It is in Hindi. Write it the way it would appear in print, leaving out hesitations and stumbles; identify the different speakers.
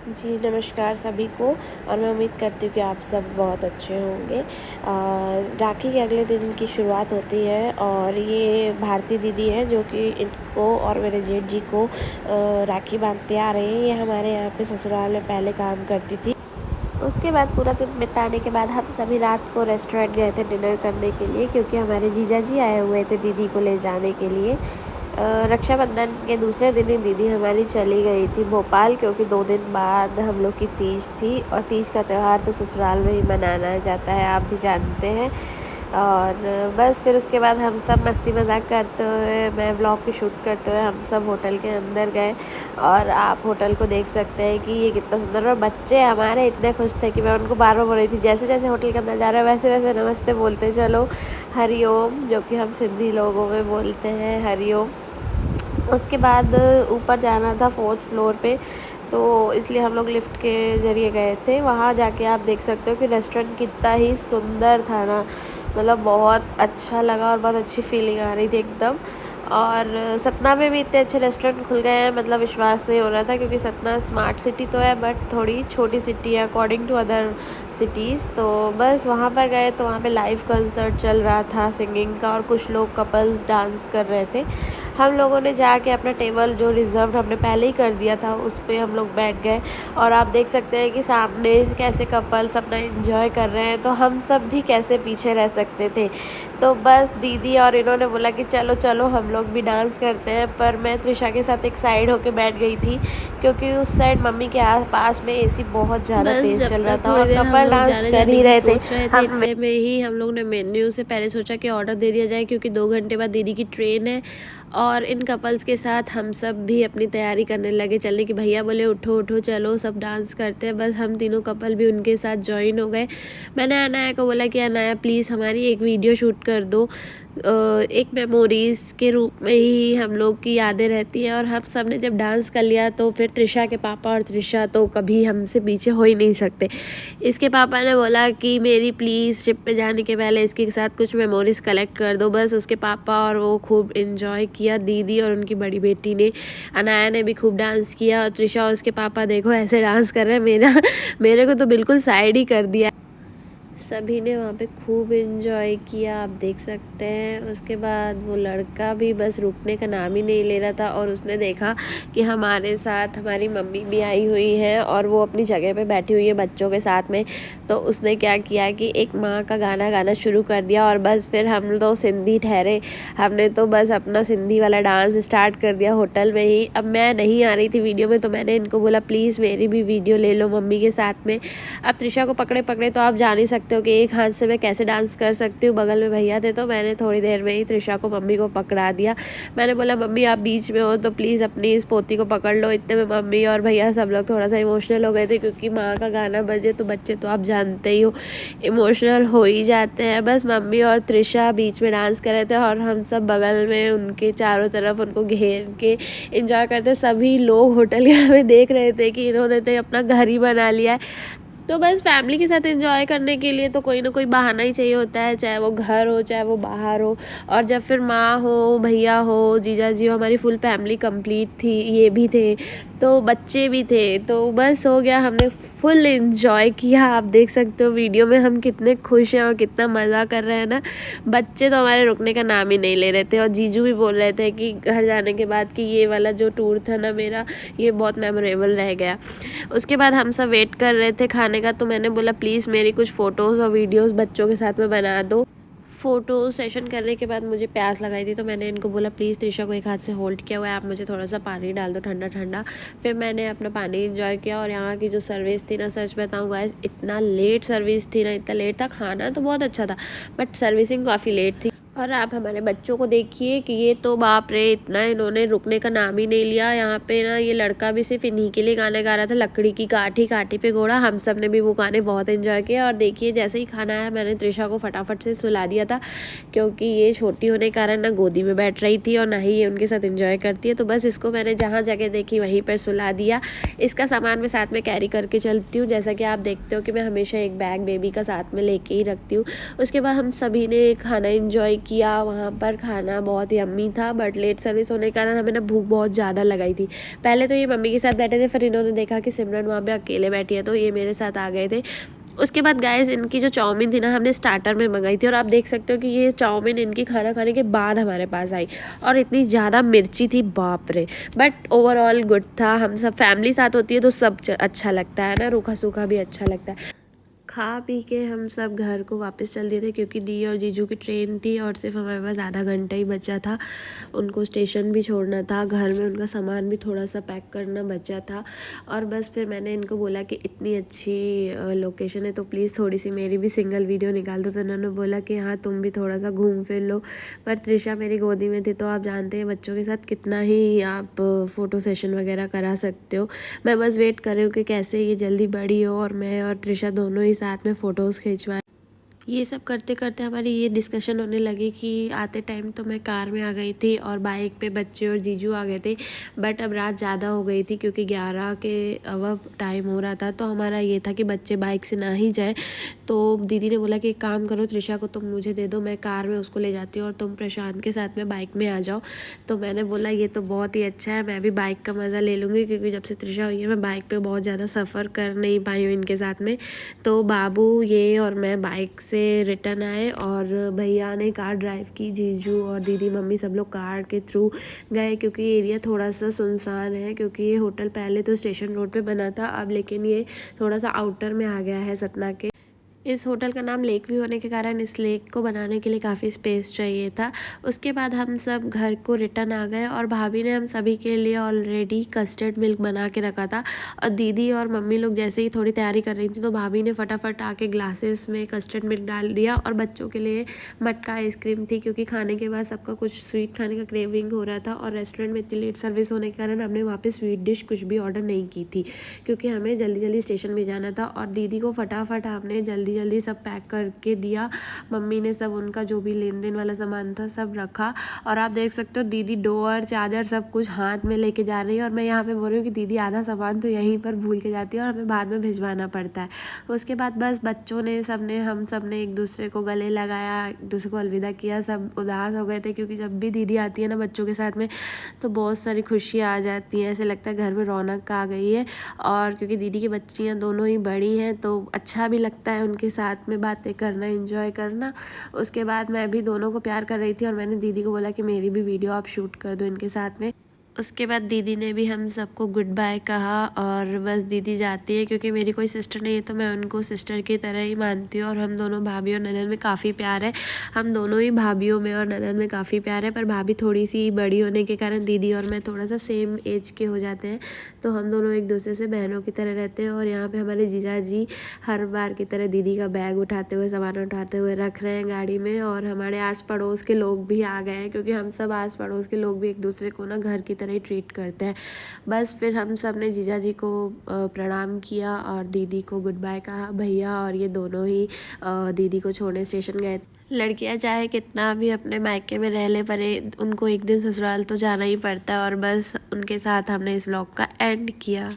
Speaker 1: जी, नमस्कार सभी को। और मैं उम्मीद करती हूँ कि आप सब बहुत अच्छे होंगे। राखी के अगले दिन की शुरुआत होती है और ये भारती दीदी हैं जो कि इनको और मेरे जेठ जी को राखी बांधते आ रहे हैं। ये हमारे यहाँ पे ससुराल में पहले काम करती थी। उसके बाद पूरा दिन बिताने के बाद हम सभी रात को रेस्टोरेंट गए थे डिनर करने के लिए, क्योंकि हमारे जीजा जी आए हुए थे दीदी को ले जाने के लिए। रक्षाबंधन के दूसरे दिन ही दीदी हमारी चली गई थी भोपाल, क्योंकि 2 दिन बाद हम लोग की तीज थी और तीज का त्यौहार तो ससुराल में ही मनाया जाता है, आप भी जानते हैं। और बस फिर उसके बाद हम सब मस्ती मजाक करते हुए, मैं व्लॉग की शूट करते हुए हम सब होटल के अंदर गए। और आप होटल को देख सकते हैं कि ये कितना सुंदर, और बच्चे हमारे इतने खुश थे कि मैं उनको बार बार बोल रही थी जैसे जैसे होटल के अंदर जा रहे हैं वैसे वैसे नमस्ते बोलते चलो, हरिओम, जो कि हम सिंधी लोगों में बोलते हैं हरिओम। उसके बाद ऊपर जाना था 4th फ्लोर पे, तो इसलिए हम लोग लिफ्ट के ज़रिए गए थे। वहाँ जाके आप देख सकते हो कि रेस्टोरेंट कितना ही सुंदर था ना, मतलब बहुत अच्छा लगा और बहुत अच्छी फीलिंग आ रही थी एकदम। और सतना में भी इतने अच्छे रेस्टोरेंट खुल गए हैं, मतलब विश्वास नहीं हो रहा था, क्योंकि सतना स्मार्ट सिटी तो है बट थोड़ी छोटी सिटी है अकॉर्डिंग टू अदर सिटीज़। तो बस वहाँ पर गए तो वहाँ पे लाइव कंसर्ट चल रहा था सिंगिंग का, और कुछ लोग कपल्स डांस कर रहे थे। हम लोगों ने जाके अपना टेबल जो रिज़र्व हमने पहले ही कर दिया था उस पे हम लोग बैठ गए। और आप देख सकते हैं कि सामने कैसे कपल्स अपना एंजॉय कर रहे हैं, तो हम सब भी कैसे पीछे रह सकते थे। तो बस दीदी और इन्होंने बोला कि चलो चलो हम लोग भी डांस करते हैं, पर मैं त्रिशा के साथ एक साइड होके बैठ गई थी, क्योंकि उस साइड मम्मी के पास में एसी बहुत ज़्यादा
Speaker 2: बस
Speaker 1: तेज़
Speaker 2: जब
Speaker 1: चल रहा
Speaker 2: तक
Speaker 1: था
Speaker 2: थोड़ी
Speaker 1: और
Speaker 2: देर हम
Speaker 1: कपल
Speaker 2: लोग
Speaker 1: डांस
Speaker 2: जाने
Speaker 1: कर
Speaker 2: जाने
Speaker 1: ही
Speaker 2: की
Speaker 1: रहे थे।
Speaker 2: सोच रहे थे,
Speaker 1: हम
Speaker 2: इतने में ही हम लोग ने मेन्यू से पहले सोचा कि ऑर्डर दे दिया जाए, क्योंकि 2 घंटे बाद दीदी की ट्रेन है। और इन कपल्स के साथ हम सब भी अपनी तैयारी करने लगे चलने की। भैया बोले उठो उठो चलो सब डांस करते हैं, बस हम तीनों कपल भी उनके साथ ज्वाइन हो गए। मैंने अनाया को बोला कि अनाया प्लीज़ हमारी एक वीडियो शूट कर दो, एक मेमोरीज़ के रूप में ही हम लोग की यादें रहती हैं। और हम सब ने जब डांस कर लिया तो फिर त्रिशा के पापा, और त्रिशा तो कभी हमसे पीछे हो ही नहीं सकते, इसके पापा ने बोला कि मेरी प्लीज़ ट्रिप पे जाने के पहले इसके साथ कुछ मेमोरीज़ कलेक्ट कर दो। बस उसके पापा और वो खूब इन्जॉय किया, दीदी और उनकी बड़ी बेटी ने। अनाया ने भी खूब डांस किया, और त्रिशा और उसके पापा देखो ऐसे डांस कर रहे हैं, मेरे को तो बिल्कुल साइड ही कर दिया। सभी ने वहाँ पे खूब इन्जॉय किया, आप देख सकते हैं। उसके बाद वो लड़का भी बस रुकने का नाम ही नहीं ले रहा था, और उसने देखा कि हमारे साथ हमारी मम्मी भी आई हुई है और वो अपनी जगह पे बैठी हुई है बच्चों के साथ में। तो उसने क्या किया कि एक माँ का गाना गाना शुरू कर दिया, और बस फिर हम तो सिंधी ठहरे, हमने तो बस अपना सिंधी वाला डांस स्टार्ट कर दिया होटल में ही। अब मैं नहीं आ रही थी वीडियो में, तो मैंने इनको बोला प्लीज़ मेरी भी वीडियो ले लो मम्मी के साथ में। अब त्रिशा को पकड़े पकड़े तो आप जान ही सकते हो कि एक हाथ से मैं कैसे डांस कर सकती हूँ। बगल में भैया थे, तो मैंने थोड़ी देर में ही त्रिशा को मम्मी को पकड़ा दिया। मैंने बोला मम्मी आप बीच में हो तो प्लीज़ अपनी इस पोती को पकड़ लो। इतने में मम्मी और भैया सब लोग थोड़ा सा इमोशनल हो गए थे, क्योंकि माँ का गाना बजे तो बच्चे तो आप जानते ही हो इमोशनल हो ही जाते हैं। बस मम्मी और त्रिशा बीच में डांस कर रहे थे, और हम सब बगल में उनके चारों तरफ उनको घेर के इंजॉय करते। सभी लोग होटल में देख रहे थे कि इन्होंने तो अपना घर ही बना लिया है। तो बस फैमिली के साथ एंजॉय करने के लिए तो कोई ना कोई बहाना ही चाहिए होता है, चाहे वो घर हो चाहे वो बाहर हो। और जब फिर माँ हो, भैया हो, जीजा जी हो, हमारी फुल फैमिली कंप्लीट थी, ये भी थे, तो बच्चे भी थे, तो बस हो गया, हमने फुल एंजॉय किया। आप देख सकते हो वीडियो में हम कितने खुश हैं और कितना मज़ा कर रहे हैं ना। बच्चे तो हमारे रुकने का नाम ही नहीं ले रहे थे, और जीजू भी बोल रहे थे कि घर जाने के बाद कि ये वाला जो टूर था ना मेरा, ये बहुत मेमोरेबल रह गया। उसके बाद हम सब वेट कर रहे थे खाने का, तो मैंने बोला प्लीज़ मेरी कुछ फ़ोटोज़ और वीडियोज़ बच्चों के साथ में बना दो। फ़ोटो सेशन करने के बाद मुझे प्यास लगाई थी, तो मैंने इनको बोला प्लीज़ त्रिशा को एक हाथ से होल्ड किया हुआ है, आप मुझे थोड़ा सा पानी डाल दो ठंडा ठंडा। फिर मैंने अपना पानी इंजॉय किया। और यहाँ की जो सर्विस थी ना, सच बताऊँ गाइस, इतना लेट सर्विस थी ना, इतना लेट था। खाना तो बहुत अच्छा था बट सर्विसिंग काफ़ी लेट थी। और आप हमारे बच्चों को देखिए कि ये तो बाप रे, इतना इन्होंने रुकने का नाम ही नहीं लिया। यहाँ पे ना ये लड़का भी सिर्फ इन्हीं के लिए गाने गा रहा था, लकड़ी की काठी काठी पे घोड़ा। हम सब ने भी वो गाने बहुत एंजॉय किए। और देखिए जैसे ही खाना आया, मैंने त्रिशा को फटाफट से सुला दिया था, क्योंकि ये छोटी होने के कारण ना गोदी में बैठ रही थी और ना ही ये उनके साथ एंजॉय करती है। तो बस इसको मैंने जहाँ जगह देखी वहीं पर सुला दिया। इसका सामान मैं साथ में कैरी करके चलती हूँ, जैसा कि आप देखते हो कि मैं हमेशा एक बैग बेबी का साथ में लेके ही रखती हूँ। उसके बाद हम सभी ने खाना एंजॉय किया वहाँ पर। खाना बहुत यम्मी था, बट लेट सर्विस होने के कारण हमें ना भूख बहुत ज़्यादा लगाई थी। पहले तो ये मम्मी के साथ बैठे थे, फिर इन्होंने देखा कि सिमरन वहाँ पे अकेले बैठी है तो ये मेरे साथ आ गए थे। उसके बाद गाइस इनकी जो चाउमीन थी ना हमने स्टार्टर में मंगाई थी, और आप देख सकते हो कि ये चाउमीन इनकी खाना खाने के बाद हमारे पास आई, और इतनी ज़्यादा मिर्ची थी, बाप रे। बट ओवरऑल गुड था। हम सब फैमिली साथ होती है तो सब अच्छा लगता है ना, रूखा सूखा भी अच्छा लगता है। खा पी के हम सब घर को वापस चल दिए थे, क्योंकि दी और जीजू की ट्रेन थी और सिर्फ हमारे पास आधा घंटा ही बचा था। उनको स्टेशन भी छोड़ना था, घर में उनका सामान भी थोड़ा सा पैक करना बचा था। और बस फिर मैंने इनको बोला कि इतनी अच्छी लोकेशन है तो प्लीज़ थोड़ी सी मेरी भी सिंगल वीडियो निकाल दो। तो उन्होंने बोला कि हाँ तुम भी थोड़ा सा घूम फिर लो। पर त्रिशा मेरी गोदी में थी तो आप जानते हैं बच्चों के साथ कितना ही आप फ़ोटो सेशन वगैरह करा सकते हो। मैं बस वेट कर रही हूँ कि कैसे ये जल्दी बड़ी हो और मैं और त्रिशा दोनों ही साथ में फ़ोटोज़ खिंचवाएं। ये सब करते करते हमारी ये डिस्कशन होने लगी कि आते टाइम तो मैं कार में आ गई थी और बाइक पे बच्चे और जीजू आ गए थे। बट अब रात ज़्यादा हो गई थी, क्योंकि 11 के अब टाइम हो रहा था। तो हमारा ये था कि बच्चे बाइक से ना ही जाए। तो दीदी ने बोला कि एक काम करो, त्रिशा को तुम मुझे दे दो, मैं कार में उसको ले जाती हूँ और तुम प्रशांत के साथ में बाइक में आ जाओ। तो मैंने बोला ये तो बहुत ही अच्छा है, मैं भी बाइक का मज़ा ले लूँगी, क्योंकि जब से त्रिशा हुई है मैं बाइक पर बहुत ज़्यादा सफ़र कर नहीं पाई हूँ इनके साथ में। तो बाबू, ये और मैं बाइक से रिटर्न आए और भैया ने कार ड्राइव की, जीजू और दीदी मम्मी सब लोग कार के थ्रू गए, क्योंकि एरिया थोड़ा सा सुनसान है। क्योंकि ये होटल पहले तो स्टेशन रोड पे बना था, अब लेकिन ये थोड़ा सा आउटर में आ गया है सतना के। इस होटल का नाम लेक व्यू होने के कारण इस लेक को बनाने के लिए काफ़ी स्पेस चाहिए था। उसके बाद हम सब घर को रिटर्न आ गए और भाभी ने हम सभी के लिए ऑलरेडी कस्टर्ड मिल्क बना के रखा था। और दीदी और मम्मी लोग जैसे ही थोड़ी तैयारी कर रही थी तो भाभी ने फटाफट आके ग्लासेस में कस्टर्ड मिल्क डाल दिया। और बच्चों के लिए मटका आइसक्रीम थी, क्योंकि खाने के बाद सबका कुछ स्वीट खाने का क्रेविंग हो रहा था। और रेस्टोरेंट में इतनी लेट सर्विस होने के कारण हमने वहाँ पर स्वीट डिश कुछ भी ऑर्डर नहीं की थी, क्योंकि हमें जल्दी जल्दी स्टेशन में जाना था। और दीदी को फटाफट हमने जल्दी जल्दी सब पैक करके दिया। मम्मी ने सब उनका जो भी लेन देन वाला सामान था सब रखा। और आप देख सकते हो दीदी डोर चार्जर सब कुछ हाथ में लेके जा रही है, और मैं यहाँ पे बोल रही हूँ कि दीदी आधा सामान तो यहीं पर भूल के जाती है और हमें बाद में भिजवाना पड़ता है। उसके बाद बस बच्चों ने हम सब ने एक दूसरे को गले लगाया, एक दूसरे को अलविदा किया। सब उदास हो गए थे, क्योंकि जब भी दीदी आती है ना बच्चों के साथ में तो बहुत सारी खुशियाँ आ जाती हैं, ऐसे लगता है घर में रौनक आ गई है। और क्योंकि दीदी की बच्चियाँ दोनों ही बड़ी हैं तो अच्छा भी लगता है उनके साथ में बातें करना, एंजॉय करना। उसके बाद मैं भी दोनों को प्यार कर रही थी और मैंने दीदी को बोला कि मेरी भी वीडियो आप शूट कर दो इनके साथ में। उसके बाद दीदी ने भी हम सबको गुड बाय कहा और बस दीदी जाती है, क्योंकि मेरी कोई सिस्टर नहीं है तो मैं उनको सिस्टर की तरह ही मानती हूँ। और हम दोनों भाभी और ननद में काफ़ी प्यार है, हम दोनों ही भाभीयों में और ननद में काफ़ी प्यार है। पर भाभी थोड़ी सी बड़ी होने के कारण दीदी और मैं थोड़ा सा सेम एज के हो जाते हैं, तो हम दोनों एक दूसरे से बहनों की तरह रहते हैं। और यहाँ पर हमारे जीजा जी हर बार की तरह दीदी का बैग उठाते हुए, सामान उठाते हुए रख रहे हैं गाड़ी में। और हमारे आस पड़ोस के लोग भी आ गए हैं, क्योंकि हम सब आस पड़ोस के लोग भी एक दूसरे को ना घर की तरह ही ट्रीट करते हैं। बस फिर हम सब ने जीजा जी को प्रणाम किया और दीदी को गुड बाय कहा। भैया और ये दोनों ही दीदी को छोड़ने स्टेशन गए। लड़कियां चाहे कितना भी अपने मायके में रह ले, पर उनको एक दिन ससुराल तो जाना ही पड़ता है। और बस उनके साथ हमने इस व्लॉग का एंड किया।